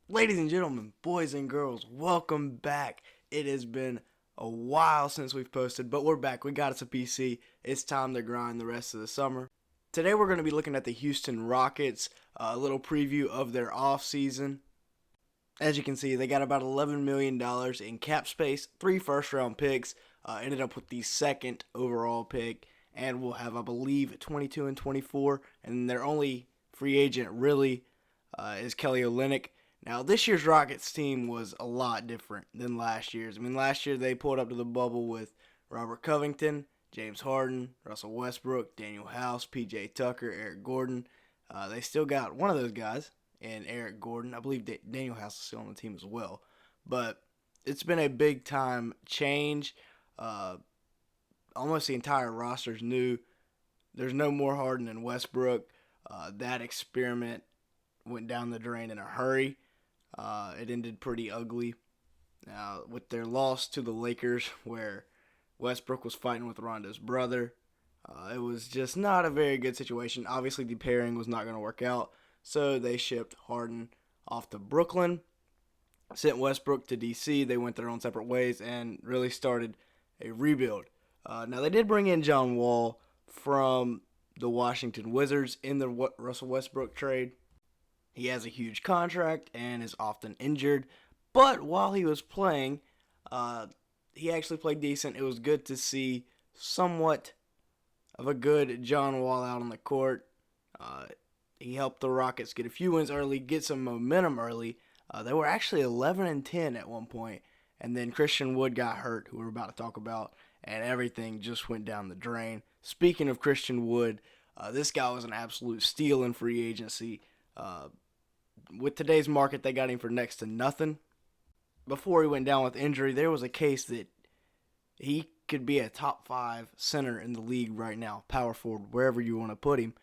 Ladies and gentlemen, boys and girls, welcome back. It has been a while since we've posted, but we're back. We got us a PC. It's time to grind the rest of the summer. Today we're going to be looking at the Houston Rockets, a little preview of their offseason. As you can see, they got about $11 million in cap space, 3 first-round picks, ended up with the second overall pick, and we'll have, I believe, 22 and 24, and their only free agent really is Kelly Olynyk. Now, this year's Rockets team was a lot different than last year's. Last year they pulled up to the bubble with Robert Covington, James Harden, Russell Westbrook, Daniel House, P.J. Tucker, Eric Gordon. They still got one of those guys in Eric Gordon. I believe Daniel House is still on the team as well. But it's been a big-time change. Almost the entire roster's new. There's no more Harden and Westbrook. That experiment went down the drain in a hurry. It ended pretty ugly with their loss to the Lakers, where Westbrook was fighting with Rondo's brother. It was just not a very good situation. Obviously, the pairing was not going to work out, so they shipped Harden off to Brooklyn, sent Westbrook to D.C. They went their own separate ways and really started a rebuild. Now, they did bring in John Wall from the Washington Wizards in the Russell Westbrook trade. He has a huge contract and is often injured, but while he was playing, he actually played decent. It was good to see somewhat of a good John Wall out on the court. He helped the Rockets get a few wins early, get some momentum early. They were actually 11 and 10 at one point, and then Christian Wood got hurt, who we're about to talk about, and everything just went down the drain. Speaking of Christian Wood, this guy was an absolute steal in free agency. With today's market, they got him for next to nothing. Before he went down with injury, there was a case that he could be a top 5 center in the league right now, power forward, wherever you want to put him,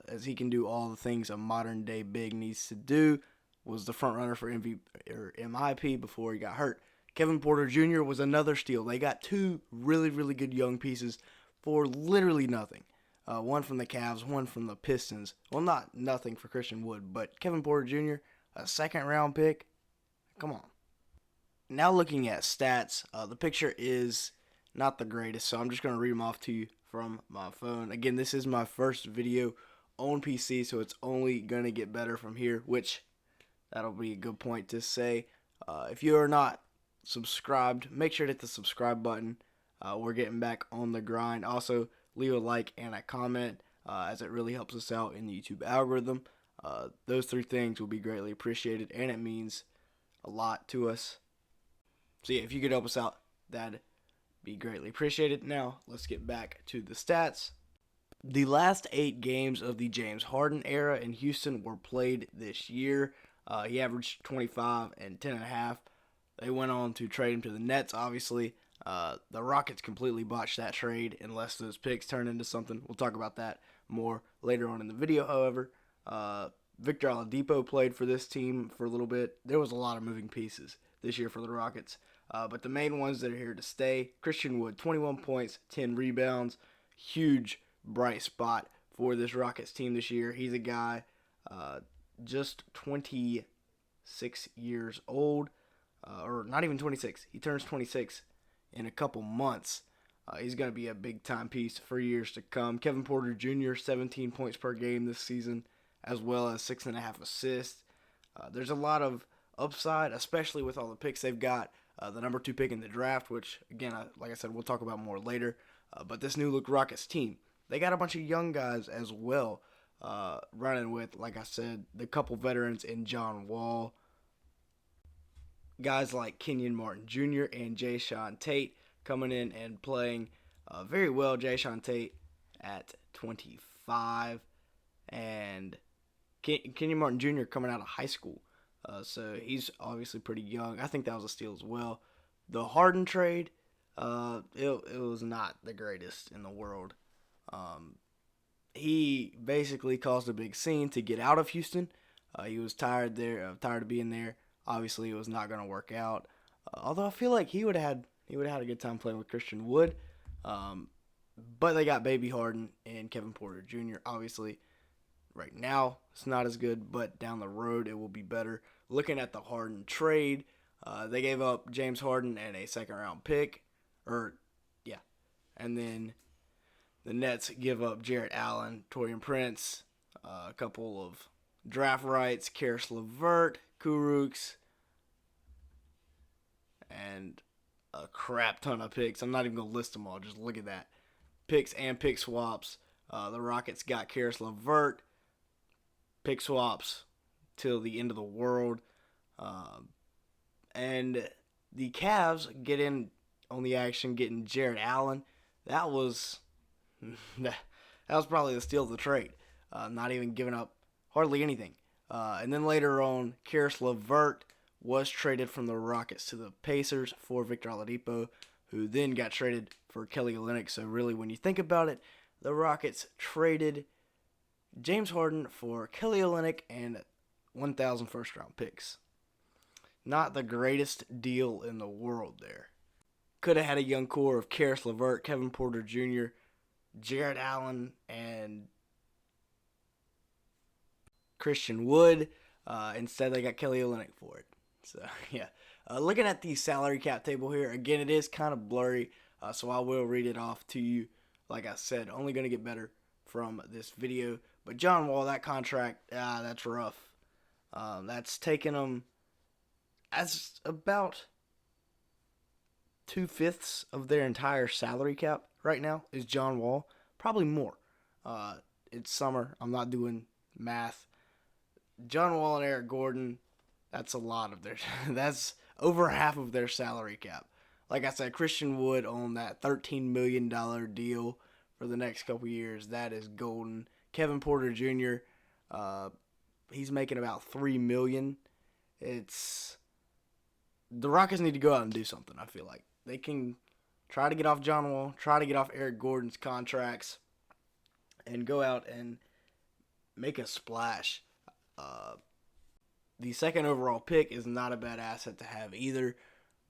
as he can do all the things a modern day big needs to do. Was the front runner for MVP or MIP before he got hurt. Kevin Porter Jr. was another steal. They got 2 really, really good young pieces for literally nothing. One from the Cavs, one from the Pistons. Well, not nothing for Christian Wood, but Kevin Porter Jr., a second-round pick. Come on. Now looking at stats, the picture is not the greatest, so I'm just going to read them off to you from my phone. Again, this is my first video on PC, so it's only going to get better from here, which that'll be a good point to say. If you are not subscribed, make sure to hit the subscribe button. We're getting back on the grind. Also, leave a like and a comment, as it really helps us out in the YouTube algorithm. Those 3 things will be greatly appreciated, and it means a lot to us. So yeah, if you could help us out, that'd be greatly appreciated. Now, let's get back to the stats. The last 8 games of the James Harden era in Houston were played this year. He averaged 25 and 10.5. They went on to trade him to the Nets, obviously. The Rockets completely botched that trade unless those picks turn into something. We'll talk about that more later on in the video, however. Victor Oladipo played for this team for a little bit. There was a lot of moving pieces this year for the Rockets. But the main ones that are here to stay, Christian Wood, 21 points, 10 rebounds. Huge, bright spot for this Rockets team this year. He's a guy just 26 years old. Or not even 26. He turns 26 in a couple months. He's going to be a big-time piece for years to come. Kevin Porter Jr., 17 points per game this season, as well as 6.5 assists. There's a lot of upside, especially with all the picks they've got. The number 2 pick in the draft, which, again, like I said, we'll talk about more later. But this new look Rockets team, they got a bunch of young guys as well, running with, like I said, the couple veterans in John Wall. Guys like Kenyon Martin Jr. and Jae'Sean Tate coming in and playing very well. Jae'Sean Tate at 25, and Kenyon Martin Jr. coming out of high school. So he's obviously pretty young. I think that was a steal as well. The Harden trade, it was not the greatest in the world. He basically caused a big scene to get out of Houston. He was tired of being there. Obviously, it was not going to work out. Although I feel like he would have had a good time playing with Christian Wood. But they got Baby Harden and Kevin Porter Jr. Obviously, Right now, it's not as good, but down the road, it will be better. Looking at the Harden trade, they gave up James Harden and a second-round pick, yeah, and then the Nets give up Jarrett Allen, Taurean Prince, a couple of draft rights, Karis LeVert, Kurucs, and a crap ton of picks. I'm not even going to list them all. Just look at that. Picks and pick swaps. The Rockets got Karis LeVert. Pick swaps till the end of the world. And the Cavs get in on the action, getting Jarrett Allen. That was probably the steal of the trade. Not even giving up hardly anything. And then later on, Karis LeVert was traded from the Rockets to the Pacers for Victor Oladipo, who then got traded for Kelly Olynyk. So really, when you think about it, the Rockets traded James Harden for Kelly Olynyk and 1,000 first-round picks. Not the greatest deal in the world there. Could have had a young core of Karis LeVert, Kevin Porter Jr., Jarrett Allen, and Christian Wood. Instead, they got Kelly Olynyk for it. So, yeah. Looking at the salary cap table here, again, it is kind of blurry, so I will read it off to you. Like I said, only going to get better from this video. But John Wall, that contract, that's rough. That's taken them as about 2/5 of their entire salary cap right now is John Wall. Probably more. It's summer. I'm not doing math. John Wall and Eric Gordon, that's a lot of their that's over half of their salary cap. Like I said, Christian Wood on that $13 million deal for the next couple years. That is golden. Kevin Porter Jr., he's making about $3 million. It's the Rockets need to go out and do something. I feel like they can try to get off John Wall, try to get off Eric Gordon's contracts, and go out and make a splash. The second overall pick is not a bad asset to have either.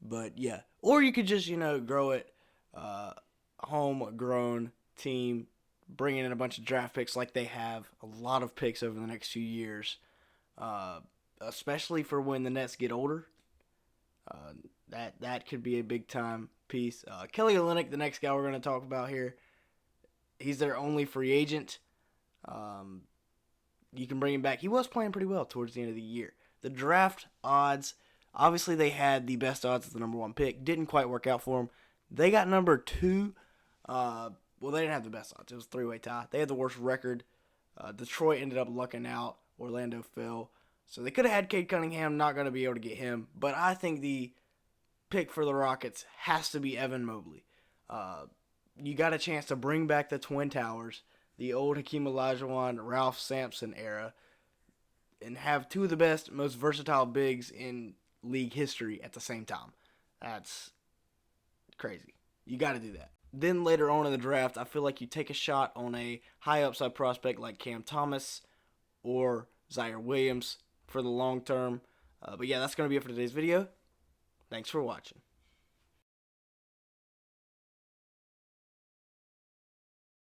But yeah, or you could just grow it, homegrown team, bringing in a bunch of draft picks like they have a lot of picks over the next few years, especially for when the Nets get older. That could be a big time piece. Kelly Olynyk, the next guy we're going to talk about here, he's their only free agent. You can bring him back. He was playing pretty well towards the end of the year. The draft odds, obviously they had the best odds at the number 1 pick. Didn't quite work out for them. They got number 2. Well, they didn't have the best odds. It was a 3-way tie. They had the worst record. Detroit ended up lucking out. Orlando fell. So they could have had Cade Cunningham. Not going to be able to get him. But I think the pick for the Rockets has to be Evan Mobley. You got a chance to bring back the Twin Towers, the old Hakeem Olajuwon, Ralph Sampson era, and have two of the best, most versatile bigs in league history at the same time. That's crazy. You got to do that. Then later on in the draft, I feel like you take a shot on a high upside prospect like Cam Thomas or Zaire Williams for the long term. But yeah, that's going to be it for today's video. Thanks for watching.